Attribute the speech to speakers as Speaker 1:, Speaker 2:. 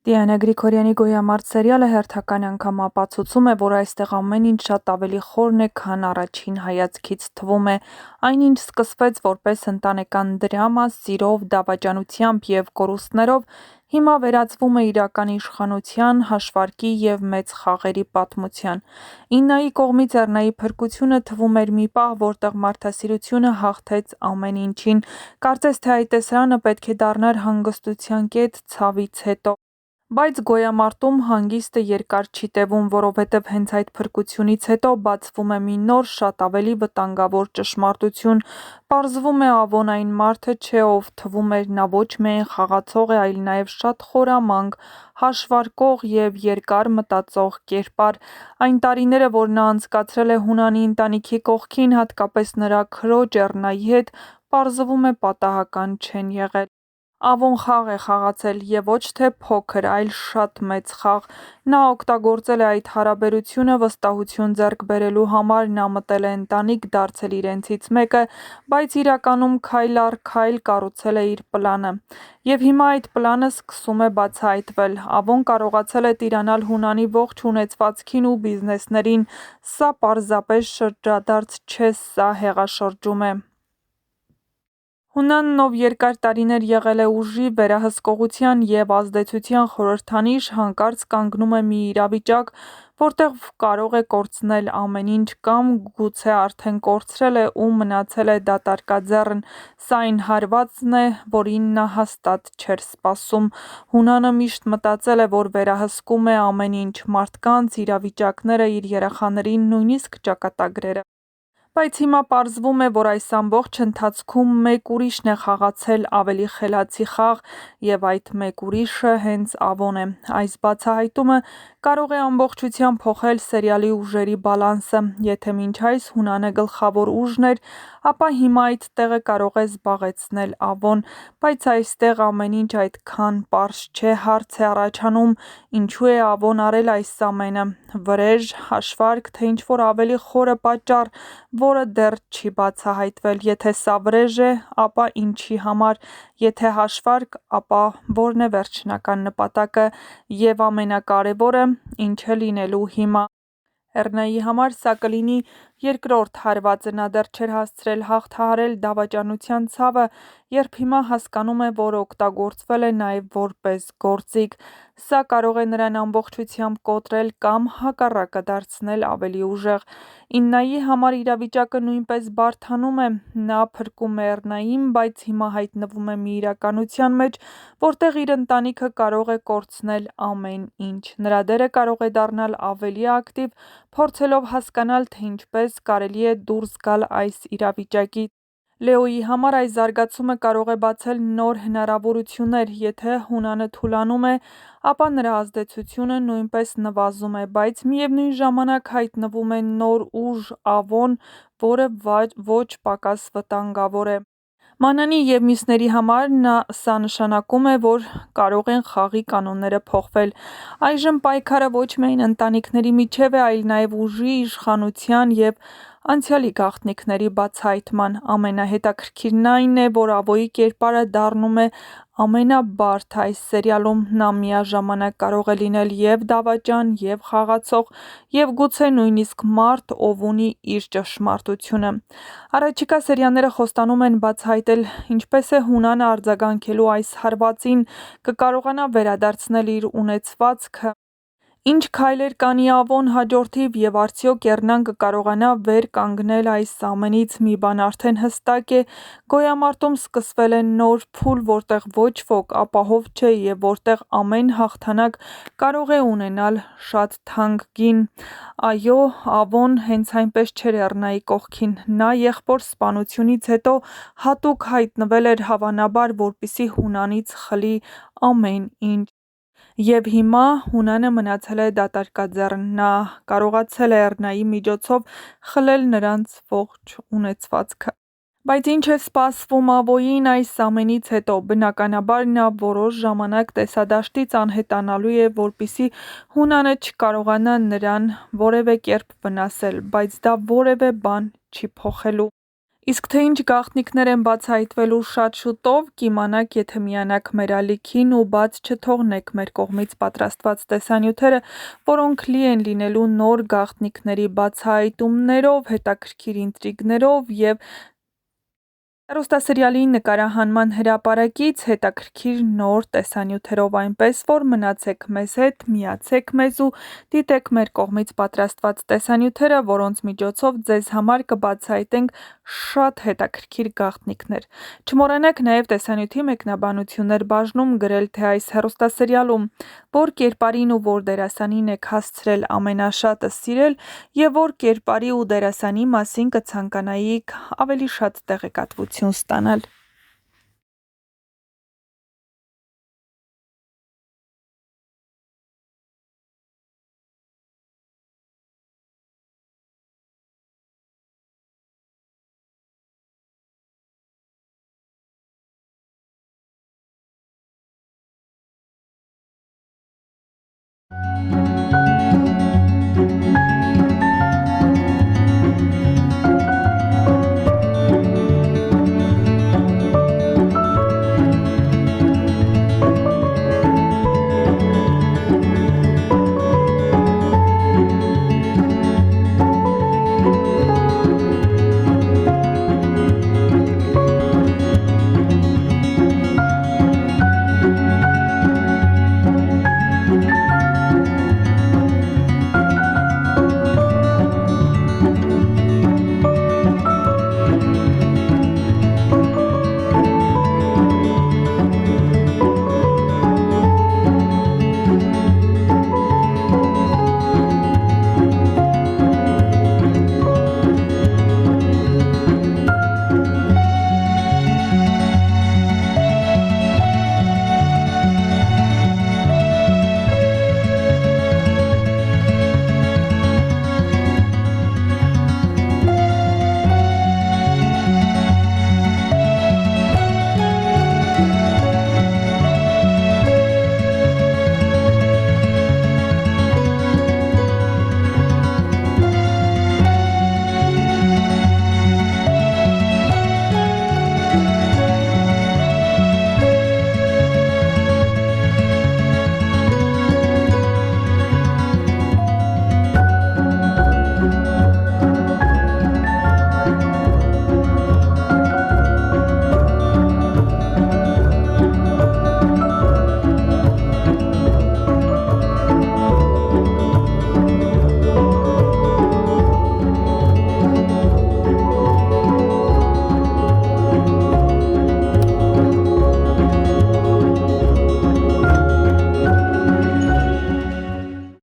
Speaker 1: Դիանա Գրիգորյանի «Գոյամարտ» սերիալը հերթական անգամ ապացուցում է, որ այստեղ ամեն ինչ շատ ավելի խորն է, քան առաջին հայացքից թվում է։ Այնինչ սկսվեց որպես ընտանեկան դրամա, սիրով, դավաճանությամբ և կորուստներով, հիմա վերածվում է իրական իշխանության, հաշվարկի և մեծ խաղերի պատմության։ Իննայի կողմից Էռնայի փրկությունը թվում էր մի պահ, որտեղ մարդասիրությունը հաղթեց ամեն ինչին։ Կարծես թե այդ տեսարանը պետք է դառնար հանգստության կետ ցավից հետո։ Բայց «Գոյամարտում» հանգիստը երկար չի տևում, որովհետև հենց այդ փրկությունից հետո բացվում է մի նոր, շատ ավելի վտանգավոր ճշմարտություն։ Պարզվում է Ավոն այն մարդը չէ, ով թվում էր նա ոչ միայն խաղացող է, այլ նաև շատ խորամանկ, հաշվարկող և երկար մտածող կերպար։ Այն տարիները, որ նա անցկացրել է Հունանի ընտանիքի կողքին, հատկապես նրա քրոջ Էռնայի հետ, պարզվում է պատահական չեն եղել։ Ավոն խաղ է խաղացել, և ոչ թե փոքր, այլ շատ մեծ խաղ։ Նա օգտագործել է այդ հարաբերությունը վստահություն ձեռք բերելու համար, նա մտել է ընտանիք, դարձել իրենցից մեկը, բայց իրականում քայլ առ քայլ կառուցել է իր պլանը։ Եվ հիմա այդ պլանը սկսում է բացահայտվել։ Ավոն կարողացել է տիրանալ Հունանի ողջ ունեցվածքին ու բիզնեսներին։ Սա պարզապես շրջադարձ չէ, սա հեղաշրջում է։ Հունանն, ով երկար տարիներ եղել է ուժի, վերահսկողության և ազդեցության խորհրդանիշ, հանկարծ կանգնում է մի իրավիճակ, որտեղ կարող է կորցնել ամեն ինչ, կամ գուցե արդեն կորցրել է ու մնացել է դատարկաձեռն։ Սա այն հարվածն է, որին նա հաստատ չէր սպասում։ Հունանը միշտ մտածել է, որ վերահսկում է ամեն ինչ՝ մարդկանց, իրավիճակները, իր երեխաներին, նույնիսկ ճակատագրերը։ Բայց հիմա պարզվում է, որ այս ամբողջ ընթացքում մեկ ուրիշն է խաղացել ավելի խելացի խաղ, և այդ մեկ ուրիշը հենց Ավոն է։ Այս բացահայտումը կարող է ամբողջությամբ փոխել սերիալի ուժերի բալանսը։ Եթե մինչ այս Հունանը գլխավոր ուժն էր, ապա հիմա այդ տեղը կարող է զբաղեցնել Ավոն։ Բայց այստեղ ամեն ինչ այդքան պարզ չէ։ Հարց է առաջանում՝ ինչու է Ավոն արել այս ամենը։ Վրեժ, հաշվարկ, թե ինչ-որ ավելի խորը պատճառ, որը դեռ չի բացահայտվել։ Եթե սա վրեժ է, ապա ինչի համար։ Եթե հաշվարկ, ապա որն է վերջնական նպատակը։ Եվ ամենակարևորը՝ ինչ է լինելու հիմա։ Էռնայի համար սա կլինի երկրորդ հարվածը։ Նա դեռ չէր հասցրել հաղթահարել դավաճանության ցավը, երբ հիմա հասկանում է, որ օգտագործվել է նաև որպես գործիք։ Սա կարող է նրան ամբողջությամբ կոտրել կամ, հակառակը, դարձնել ավելի ուժեղ։ Իննայի համար իրավիճակը նույնպես բարդանում է։ Նա փրկում է Էռնային, բայց հիմա հայտնվում է մի իրականության մեջ, որտեղ իր ընտանիքը կարող է կորցնել ամեն ինչ։ Նրա դերը կարող է դառնալ ավելի ակտիվ, փորձելով հասկանալ, թե ինչպես կարելի է դուրս գալ այս իրավիճակից։ Լեոյի համար այս զարգացումը կարող է բացել նոր հնարավորություններ։ Եթե Հունանը թուլանում է, ապա նրա ազդեցությունը նույնպես նվազում է, բայց միևնույն ժամանակ հայտնվում է նոր ուժ՝ Ավոն, որը ոչ պակաս վտանգավոր է։ Մանանի և մյուսների համար սա նշանակում է, որ կարող են խաղի կանոնները փոխվել։ Այժմ պայքարը ոչ միայն ընտանիքների միջև է, այլ նաև ուժի, իշխանության և անցյալի գաղտնիքների բացահայտման։ Ամենահետաքրքիրն այն է, որ Ավոյի կերպարը դառնում է ամենաբարդը այս սերիալում։ Նա միաժամանակ կարող է լինել և դավաճան, և խաղացող, և գուցե նույնիսկ մարդ, ով ունի իր ճշմարտությունը։ Առաջիկա սերիաները խոստանում են բացահայտել ինչպես է Հունանը արձագանքելու այս հարվածին, կկարողանա վերադարձնել իր ունեցվածքը, ինչ քայլեր կանի Ավոն հաջորդիվ, և արդյոք Էռնան կկարողանա վեր կանգնել այս ամենից։ Մի բան արդեն հստակ է՝ Գոյամարտում սկսվել է նոր փուլ, որտեղ ոչ ոք ապահով չէ, և որտեղ ամեն հաղթանակ կարող է ունենալ շատ թանկ գին։ Այո, Ավոն հենց այնպես չէր Էռնայի կողքին։ Նա եղբոր սպանությունից հետո հատուկ հայտնվել էր, հավանաբար, որպեսզի Հունանից խլի ամեն ինչ։ Եվ հիմա Հունանը մնացել է դատարկաձեռն։ Նա կարողացել է Էռնայի միջոցով խլել նրանց ողջ ունեցվածքը։ Բայց ինչ է սպասվում Ավոյին այս ամենից հետո։ Բնականաբար, նա որոշ ժամանակ տեսադաշտից անհետանալու է, որպեսզի Հունանը չկարողանա նրան որևէ կերպ վնասել, բայց դա որևէ բան չի փոխելու։ Իսկ թե ինչ գաղտնիքներ են բացահայտվելու շատ շուտով, կիմանաք, եթե միանաք մեր ալիքին ու բաց չթողնեք մեր կողմից պատրաստված տեսանյութերը, որոնք լի են լինելու նոր գաղտնիքների բացահայտումներով, հետաքրքիր ինտրիգներով և հեռուստասերիալի նկարահանման հրապարակից հետաքրքիր նոր տեսանյութերով, այնպես որ մնացեք մեզ հետ, միացեք մեզ ու դիտեք մեր կողմից պատրաստված տեսանյութերը, որոնց միջոցով ձեզ համար կբացահայտենք շատ հետաքրքիր գաղտնիքներ։ Չմոռանաք նաև տեսանյութի մեկնաբանություններ բաժնում գրել, թե այս հեռուստասերիալում որ կերպարին ու որ դերասանին եք հասցրել ամենաշատը սիրել և որ կերպարի ու դերասանի մասին կցանկանայիք ավելի շատ տեղեկատվություն ստանալ։